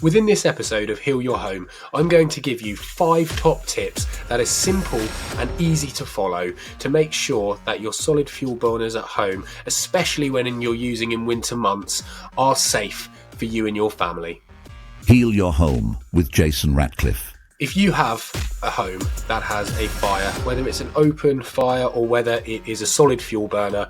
Within this episode of Heal Your Home, I'm going to give you 5 top tips that are simple and easy to follow to make sure that your solid fuel burners at home, especially when you're using in winter months, are safe for you and your family. Heal Your Home with Jason Ratcliffe. If you have a home that has a fire, whether it's an open fire or whether it is a solid fuel burner,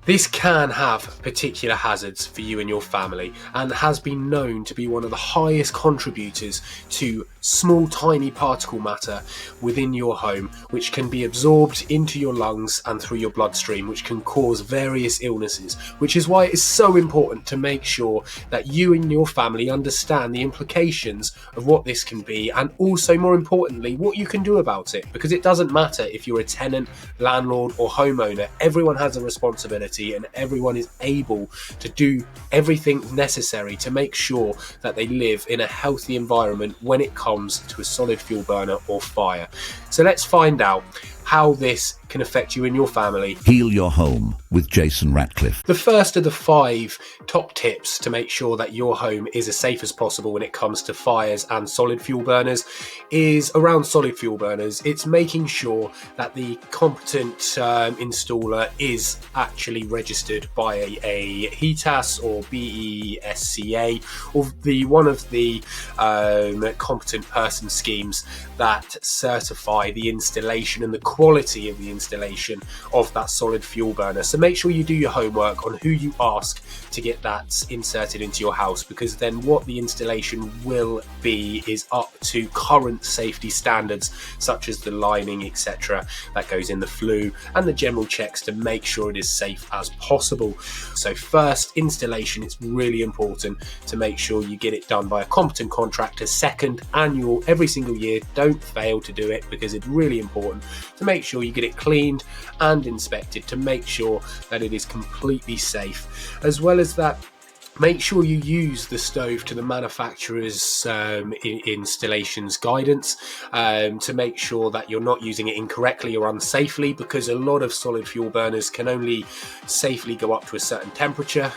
this can have particular hazards for you and your family and has been known to be one of the highest contributors to small tiny particle matter within your home, which can be absorbed into your lungs and through your bloodstream, which can cause various illnesses, which is why it is so important to make sure that you and your family understand the implications of what this can be, and also more importantly what you can do about it, because it doesn't matter if you're a tenant, landlord or homeowner. Everyone has a responsibility and everyone is able to do everything necessary to make sure that they live in a healthy environment when it comes to a solid fuel burner or fire. So let's find out how this can affect you and your family. Heal Your Home with Jason Ratcliffe. The first of the 5 top tips to make sure that your home is as safe as possible when it comes to fires and solid fuel burners is around solid fuel burners. It's making sure that the competent installer is actually registered by a HETAS or BESCA, or one of the competent person schemes that certify the installation and the quality of the installation of that solid fuel burner. So make sure you do your homework on who you ask to get that inserted into your house, because then what the installation will be is up to current safety standards, such as the lining, etc., that goes in the flue, and the general checks to make sure it is safe as possible. So first, installation, it's really important to make sure you get it done by a competent contractor. Second, annual, every single year. Don't fail to do it, because it's really important to make sure you get it cleaned and inspected to make sure that it is completely safe. As well as that, make sure you use the stove to the manufacturer's installations guidance to make sure that you're not using it incorrectly or unsafely, because a lot of solid fuel burners can only safely go up to a certain temperature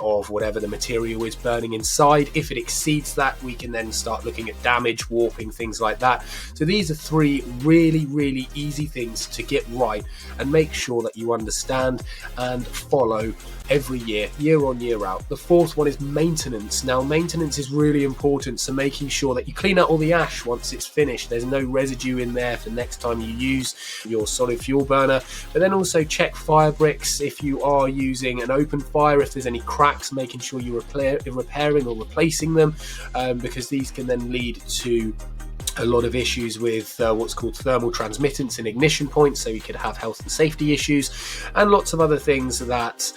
of whatever the material is burning inside. If it exceeds that, we can then start looking at damage, warping, things like that. So these are 3 really easy things to get right and make sure that you understand and follow every year on, year out. The 4th one is maintenance. Now, maintenance is really important, so making sure that you clean out all the ash once it's finished. There's no residue in there for next time you use your solid fuel burner. But then also check fire bricks if you are using an open fire. If there's any cracks, making sure you're repairing or replacing them, because these can then lead to a lot of issues with what's called thermal transmittance in ignition points, so you could have health and safety issues and lots of other things that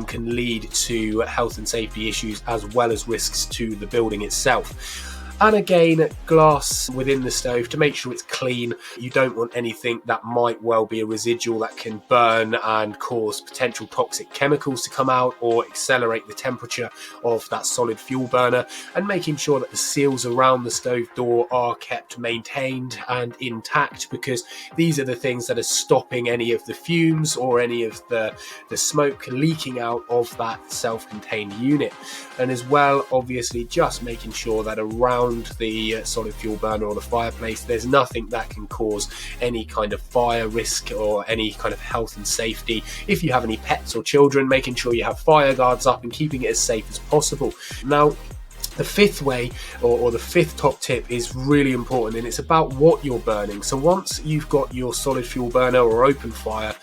can lead to health and safety issues, as well as risks to the building itself. And again, glass within the stove to make sure it's clean. You don't want anything that might well be a residual that can burn and cause potential toxic chemicals to come out or accelerate the temperature of that solid fuel burner. And making sure that the seals around the stove door are kept maintained and intact, because these are the things that are stopping any of the fumes or any of the smoke leaking out of that self-contained unit. And as well, obviously, just making sure that around the solid fuel burner or the fireplace, there's nothing that can cause any kind of fire risk or any kind of health and safety. If you have any pets or children, making sure you have fire guards up and keeping it as safe as possible. Now, the 5th way or the 5th top tip is really important, and it's about what you're burning. So once you've got your solid fuel burner or open fire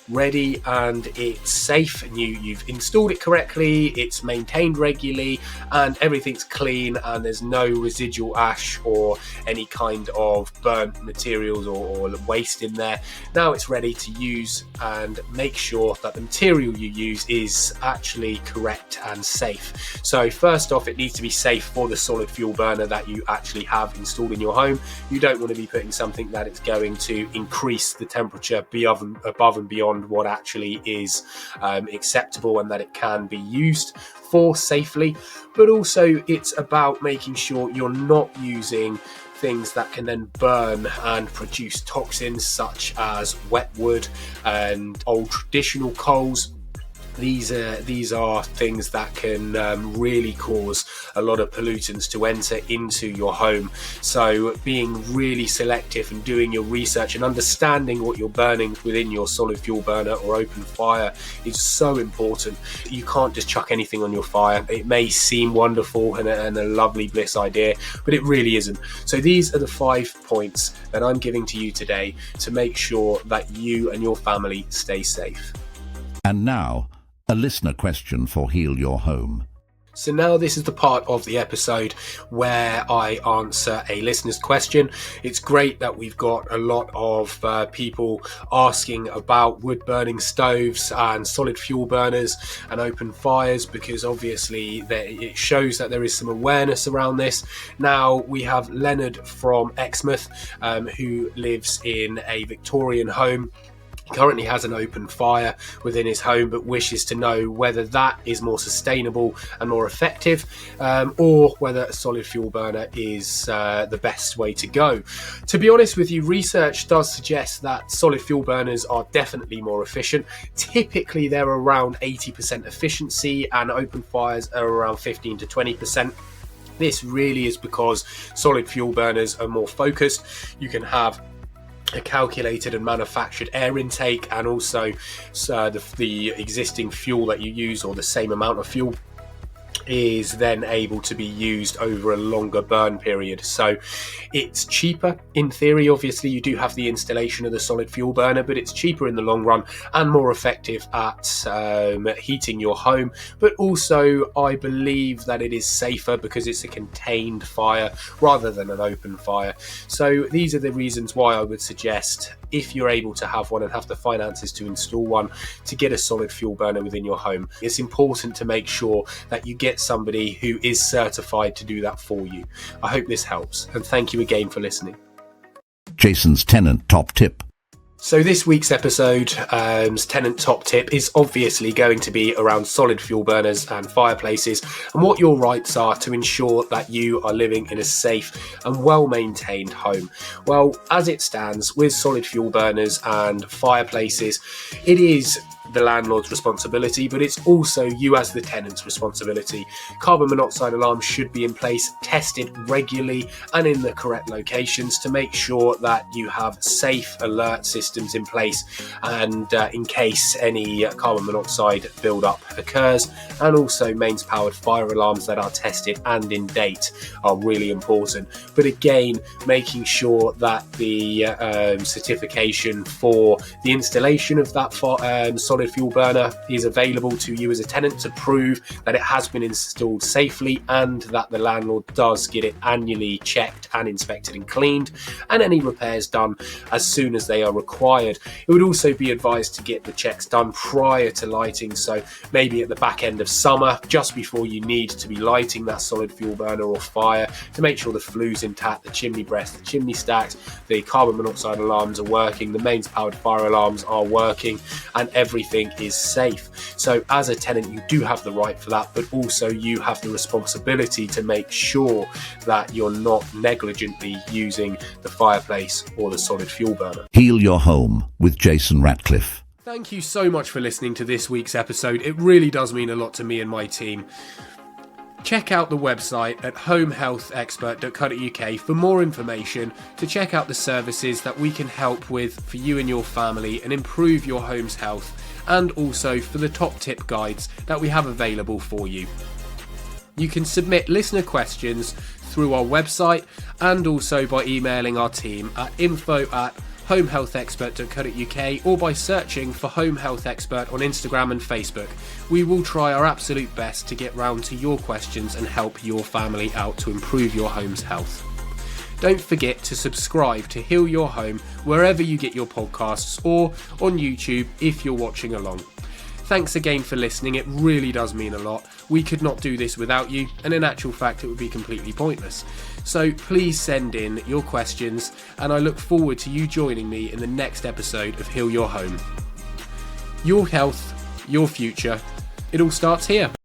ready and it's safe and you've installed it correctly, it's maintained regularly and everything's clean and there's no residual ash or any kind of burnt materials or waste in there, now it's ready to use, and make sure that the material you use is actually correct and safe. So first off, it needs to be safe for the solid fuel burner that you actually have installed in your home. You don't want to be putting something that it's going to increase the temperature above and beyond what actually is acceptable and that it can be used for safely. But also, it's about making sure you're not using things that can then burn and produce toxins, such as wet wood and old traditional coals, These are things that can really cause a lot of pollutants to enter into your home. So being really selective and doing your research and understanding what you're burning within your solid fuel burner or open fire is so important. You can't just chuck anything on your fire. It may seem wonderful and a lovely bliss idea, but it really isn't. So these are the 5 points that I'm giving to you today to make sure that you and your family stay safe. And now, a listener question for Heal Your Home. So now this is the part of the episode where I answer a listener's question. It's great that we've got a lot of people asking about wood burning stoves and solid fuel burners and open fires, because obviously it shows that there is some awareness around this. Now we have Leonard from Exmouth who lives in a Victorian home. He currently has an open fire within his home, but wishes to know whether that is more sustainable and more effective, or whether a solid fuel burner is the best way to go. To be honest with you, research does suggest that solid fuel burners are definitely more efficient. Typically, they're around 80% efficiency, and open fires are around 15 to 20%. This really is because solid fuel burners are more focused. You can have a calculated and manufactured air intake, and also the existing fuel that you use, or the same amount of fuel, is then able to be used over a longer burn period. So it's cheaper in theory. Obviously you do have the installation of the solid fuel burner, but it's cheaper in the long run and more effective at heating your home. But also I believe that it is safer because it's a contained fire rather than an open fire. So these are the reasons why I would suggest, if you're able to have one and have the finances to install one, to get a solid fuel burner within your home. It's important to make sure that you get somebody who is certified to do that for you. I hope this helps, and thank you again for listening. Jason's Tenant Top Tip. So this week's episode's Tenant Top Tip is obviously going to be around solid fuel burners and fireplaces, and what your rights are to ensure that you are living in a safe and well-maintained home. Well, as it stands with solid fuel burners and fireplaces, it is the landlord's responsibility, but it's also you as the tenant's responsibility. Carbon monoxide alarms should be in place, tested regularly and in the correct locations to make sure that you have safe alert systems in place, and in case any carbon monoxide build-up occurs. And also mains powered fire alarms that are tested and in date are really important. But again, making sure that the certification for the installation of that solid fuel burner is available to you as a tenant to prove that it has been installed safely, and that the landlord does get it annually checked and inspected and cleaned, and any repairs done as soon as they are required. It would also be advised to get the checks done prior to lighting, so maybe at the back end of summer, just before you need to be lighting that solid fuel burner or fire, to make sure the flue's intact, the chimney breast, the chimney stacks, the carbon monoxide alarms are working, the mains powered fire alarms are working, and everything is safe. So as a tenant, you do have the right for that, but also you have the responsibility to make sure that you're not negligently using the fireplace or the solid fuel burner. Heal Your Home with Jason Ratcliffe. Thank you so much for listening to this week's episode. It really does mean a lot to me and my team. Check out the website at homehealthexpert.co.uk for more information, to check out the services that we can help with for you and your family and improve your home's health, and also for the top tip guides that we have available for you. You can submit listener questions through our website and also by emailing our team at info@homehealthexpert.co.uk, or by searching for Home Health Expert on Instagram and Facebook. We will try our absolute best to get round to your questions and help your family out to improve your home's health. Don't forget to subscribe to Heal Your Home wherever you get your podcasts, or on YouTube if you're watching along. Thanks again for listening, it really does mean a lot. We could not do this without you, and in actual fact it would be completely pointless. So please send in your questions, and I look forward to you joining me in the next episode of Heal Your Home. Your health, your future, it all starts here.